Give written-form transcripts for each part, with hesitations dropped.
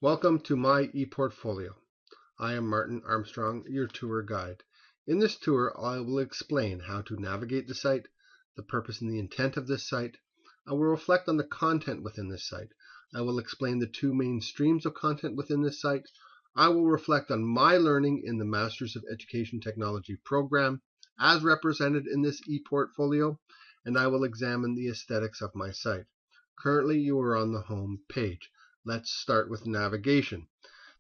Welcome to my ePortfolio. I am Martin Armstrong, your tour guide. In this tour, I will explain how to navigate the site, the purpose and the intent of this site. I will reflect on the content within this site. I will explain the two main streams of content within this site. I will reflect on my learning in the Masters of Education Technology program as represented in this ePortfolio, and I will examine the aesthetics of my site. Currently, you are on the home page. Let's start with navigation.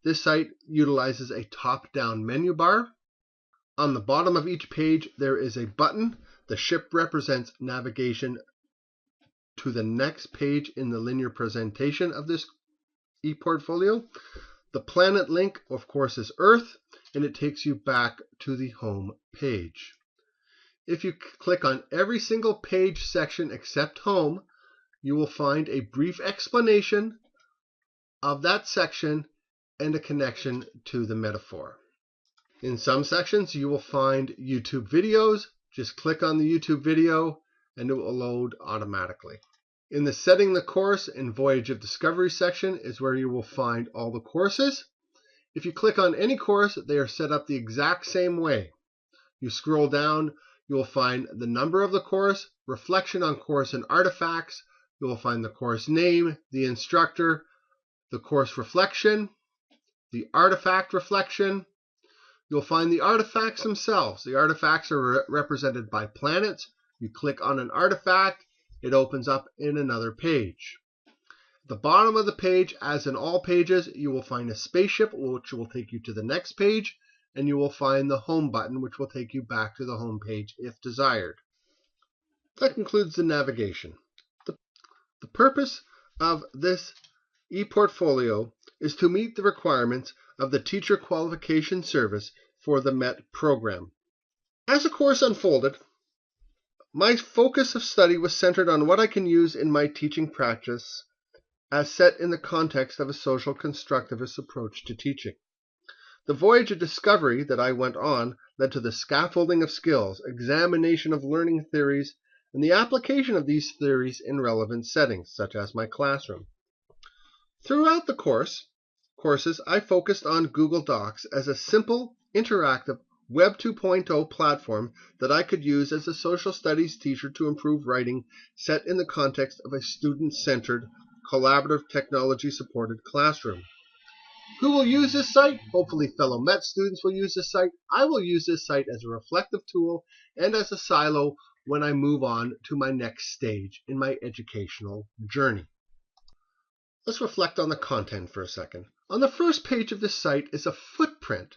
This site utilizes a top-down menu bar. On the bottom of each page, there is a button. The ship represents navigation to the next page in the linear presentation of this ePortfolio. The planet link, of course, is Earth, and it takes you back to the home page. If you click on every single page section except home, you will find a brief explanation of that section and a connection to the metaphor. In some sections, you will find YouTube videos. Just click on the YouTube video and it will load automatically. In the Setting the Course and Voyage of Discovery section is where you will find all the courses. If you click on any course, they are set up the exact same way. You scroll down, you will find the number of the course, reflection on course and artifacts. You will find the course name, the instructor, the course reflection, the artifact reflection. You'll find the artifacts themselves. The artifacts are represented by planets. You click on an artifact, it opens up in another page. At the bottom of the page, as in all pages, you will find a spaceship, which will take you to the next page, and you will find the home button, which will take you back to the home page if desired. That concludes the navigation. The purpose of this ePortfolio is to meet the requirements of the Teacher Qualification Service for the MET program. As the course unfolded, my focus of study was centered on what I can use in my teaching practice as set in the context of a social constructivist approach to teaching. The voyage of discovery that I went on led to the scaffolding of skills, examination of learning theories, and the application of these theories in relevant settings, such as my classroom. Throughout the courses, I focused on Google Docs as a simple, interactive Web 2.0 platform that I could use as a social studies teacher to improve writing set in the context of a student-centered, collaborative, technology-supported classroom. Who will use this site? Hopefully fellow MET students will use this site. I will use this site as a reflective tool and as a silo when I move on to my next stage in my educational journey. Let's reflect on the content for a second. On the first page of this site is a footprint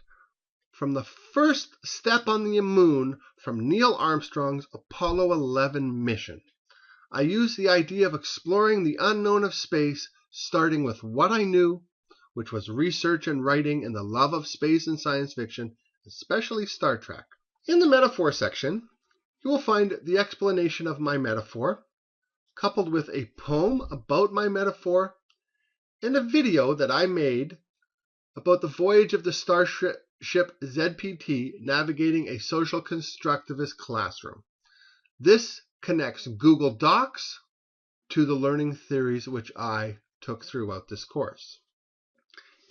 from the first step on the moon from Neil Armstrong's Apollo 11 mission. I used the idea of exploring the unknown of space, starting with what I knew, which was research and writing and the love of space and science fiction, especially Star Trek. In the metaphor section, you will find the explanation of my metaphor, coupled with a poem about my metaphor, and a video that I made about the voyage of the starship ZPT navigating a social constructivist classroom. This connects Google Docs to the learning theories which I took throughout this course.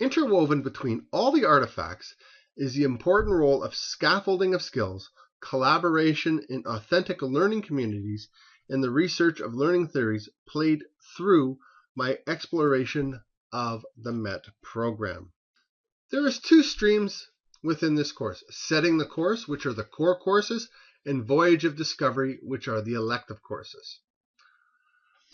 Interwoven between all the artifacts is the important role of scaffolding of skills, collaboration in authentic learning communities, and the research of learning theories played through my exploration of the MET program. There is two streams within this course: Setting the Course, which are the core courses, and Voyage of Discovery, which are the elective courses.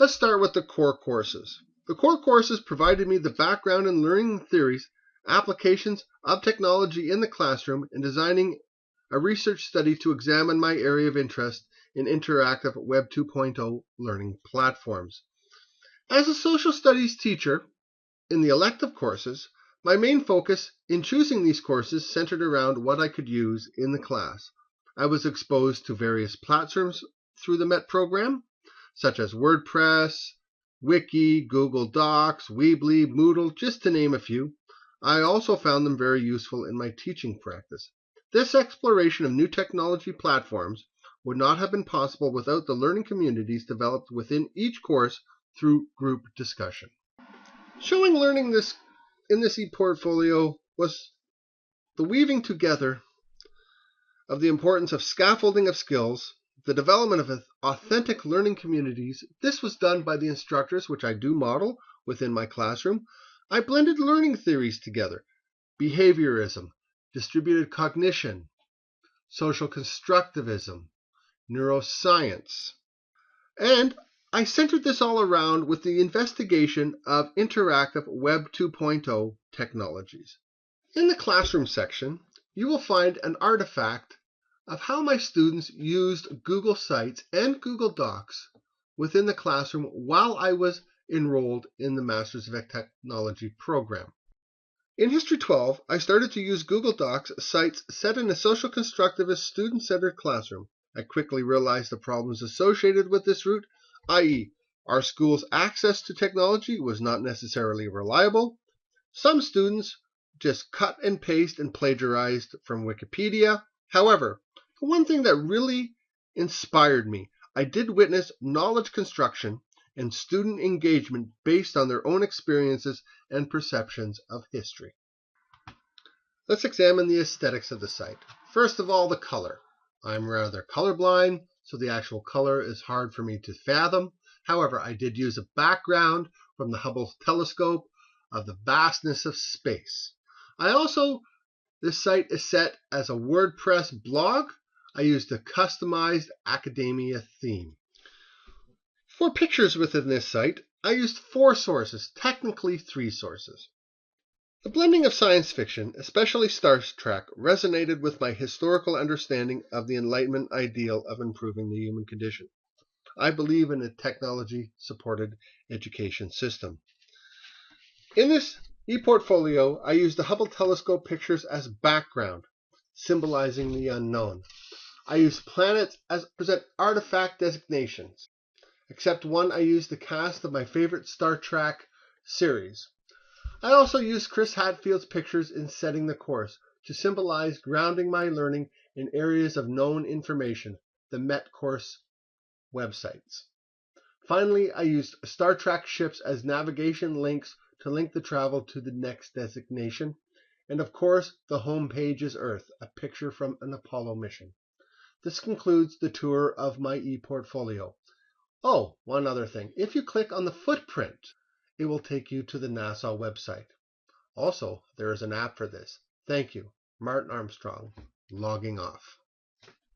Let's start with the core courses. The core courses provided me the background in learning theories, applications of technology in the classroom, and designing a research study to examine my area of interest in interactive Web 2.0 learning platforms. As a social studies teacher in the elective courses, my main focus in choosing these courses centered around what I could use in the class. I was exposed to various platforms through the MET program, such as WordPress, Wiki, Google Docs, Weebly, Moodle, just to name a few. I also found them very useful in my teaching practice. This exploration of new technology platforms would not have been possible without the learning communities developed within each course through group discussion. Showing learning this in this ePortfolio was the weaving together of the importance of scaffolding of skills, the development of authentic learning communities. This was done by the instructors, which I do model within my classroom. I blended learning theories together: behaviorism, distributed cognition, social constructivism, neuroscience. And I centered this all around with the investigation of interactive Web 2.0 technologies. In the classroom section, you will find an artifact of how my students used Google Sites and Google Docs within the classroom while I was enrolled in the Masters of Technology program. In History 12, I started to use Google Docs sites set in a social constructivist student-centered classroom. I quickly realized the problems associated with this route, i.e., our school's access to technology was not necessarily reliable. Some students just cut and paste and plagiarized from Wikipedia. However, the one thing that really inspired me, I did witness knowledge construction and student engagement based on their own experiences and perceptions of history. Let's examine the aesthetics of the site. First of all, the color. I'm rather colorblind, so the actual color is hard for me to fathom. However, I did use a background from the Hubble telescope of the vastness of space. This site is set as a WordPress blog. I used a customized academia theme. For pictures within this site, I used 4 sources, technically 3 sources. The blending of science fiction, especially Star Trek, resonated with my historical understanding of the Enlightenment ideal of improving the human condition. I believe in a technology-supported education system. In this ePortfolio, I used the Hubble telescope pictures as background, symbolizing the unknown. I used planets as present artifact designations. Except one, I used the cast of my favorite Star Trek series. I also used Chris Hadfield's pictures in setting the course to symbolize grounding my learning in areas of known information, the Met Course websites. Finally, I used Star Trek ships as navigation links to link the travel to the next designation. And of course, the home page is Earth, a picture from an Apollo mission. This concludes the tour of my ePortfolio. Oh, one other thing. If you click on the footprint, it will take you to the NASA website. Also, there is an app for this. Thank you. Martin Armstrong, logging off.